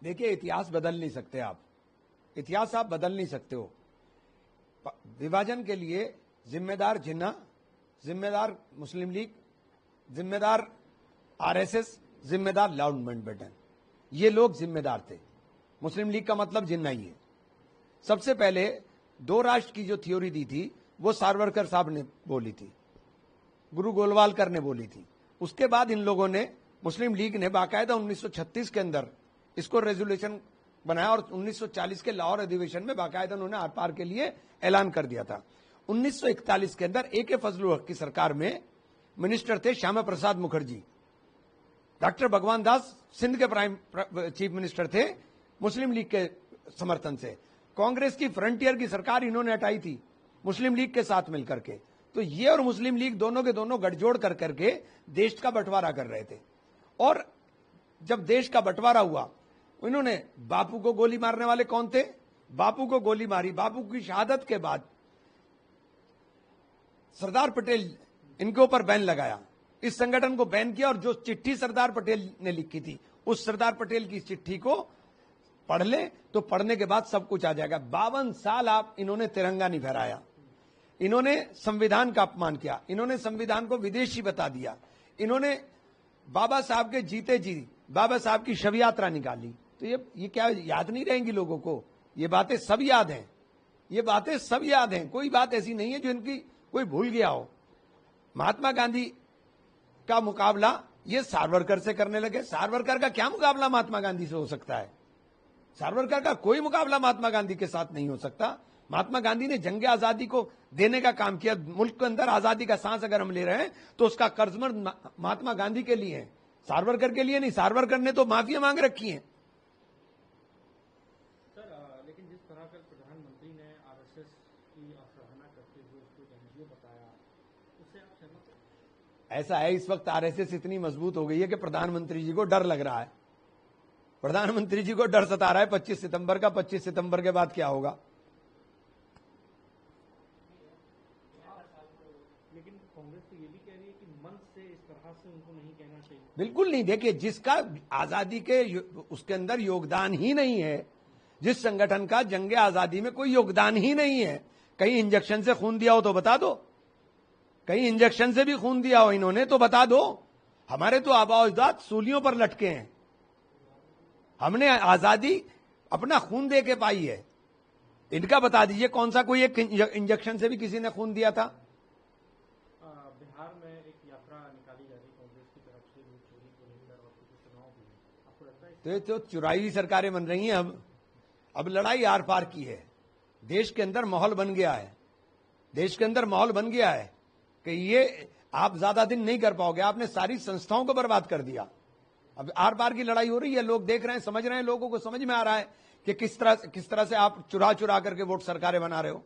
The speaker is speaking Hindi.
देखिए, इतिहास बदल नहीं सकते आप, इतिहास आप बदल नहीं सकते हो। विभाजन के लिए जिम्मेदार जिन्ना, जिम्मेदार मुस्लिम लीग, जिम्मेदार आरएसएस, जिम्मेदार लाउड माउंटबेटन, ये लोग जिम्मेदार थे। मुस्लिम लीग का मतलब जिन्ना ही है। सबसे पहले दो राष्ट्र की जो थ्योरी दी थी वो सावरकर साहब ने बोली थी, गुरु गोलवालकर ने बोली थी। उसके बाद इन लोगों ने, मुस्लिम लीग ने बाकायदा 1936 के अंदर इसको रेजोल्यूशन बनाया और 1940 के लाहौर अधिवेशन में बाकायदा उन्होंने आर पार के लिए ऐलान कर दिया था। 1941 के अंदर ए के फजलुल हक की सरकार में मिनिस्टर थे श्यामा प्रसाद मुखर्जी, डॉक्टर भगवान दास सिंध के प्राइम चीफ मिनिस्टर थे, मुस्लिम लीग के समर्थन से। कांग्रेस की फ्रंटियर की सरकार इन्होंने हटाई थी मुस्लिम लीग के साथ मिलकर के। तो ये और मुस्लिम लीग दोनों के दोनों गठजोड़ कर करके देश का बंटवारा कर रहे थे। और जब देश का बंटवारा हुआ, इन्होंने बापू को गोली मारने वाले कौन थे? बापू को गोली मारी। बापू की शहादत के बाद सरदार पटेल इनके ऊपर बैन लगाया, इस संगठन को बैन किया। और जो चिट्ठी सरदार पटेल ने लिखी थी, उस सरदार पटेल की चिट्ठी को पढ़ ले तो पढ़ने के बाद सब कुछ आ जाएगा। 52 साल आप इन्होंने तिरंगा नहीं फहराया, इन्होंने संविधान का अपमान किया, इन्होंने संविधान को विदेशी बता दिया, इन्होंने बाबा साहब के जीते जी बाबा साहब की शव यात्रा निकाली। तो ये क्या याद नहीं रहेंगी लोगों को? ये बातें सब याद हैं, ये बातें सब याद हैं। कोई बात ऐसी नहीं है जो इनकी कोई भूल गया हो। महात्मा गांधी का मुकाबला ये सावरकर से करने लगे। सावरकर का क्या मुकाबला महात्मा गांधी से हो सकता है? सावरकर का कोई मुकाबला महात्मा गांधी के साथ नहीं हो सकता। महात्मा गांधी ने जंग आजादी को देने का काम किया। मुल्क के अंदर आजादी का सांस अगर हम ले रहे हैं तो उसका कर्जमर्द महात्मा गांधी के लिए है, सावरकर के लिए नहीं। सावरकर ने तो माफिया मांग रखी है। सर, लेकिन जिस तरह का प्रधानमंत्री ने आरएसएस की सराहना करते हुए उसको एनजीओ बताया, उससे आप सहमत हैं? ऐसा है, इस वक्त आरएसएस इतनी मजबूत हो गई है कि प्रधानमंत्री जी को डर लग रहा है। प्रधानमंत्री जी को डर सता रहा है 25 सितंबर का। 25 सितंबर के बाद क्या होगा? लेकिन कांग्रेस तो ये भी कह रही है कि मंच से इस तरह से उनको नहीं कहना चाहिए। बिल्कुल नहीं। देखिए, जिसका आजादी के उसके अंदर योगदान ही नहीं है, जिस संगठन का जंग आजादी में कोई योगदान ही नहीं है, कहीं इंजेक्शन से खून दिया हो तो बता दो, कहीं इंजेक्शन से भी खून दिया हो इन्होंने तो बता दो। हमारे तो आबा अजदाद सूलियों पर लटके हैं, हमने आजादी अपना खून दे के पाई है। इनका बता दीजिए कौन सा कोई एक इंजेक्शन से भी किसी ने खून दिया था? बिहार में एक यात्रा निकाली जा रही कांग्रेस की तरफ से, लोग चोरी को लेकर और कुछ चुनाव भी है, आपको लगता है? तो चुराई हुई सरकारें बन रही हैं। अब लड़ाई आर पार की है। देश के अंदर माहौल बन गया है, देश के अंदर माहौल बन गया है कि ये आप ज्यादा दिन नहीं कर पाओगे। आपने सारी संस्थाओं को बर्बाद कर दिया। अब आर पार की लड़ाई हो रही है, लोग देख रहे हैं, समझ रहे हैं, लोगों को समझ में आ रहा है कि किस तरह से आप चुरा चुरा करके वोट सरकारें बना रहे हो।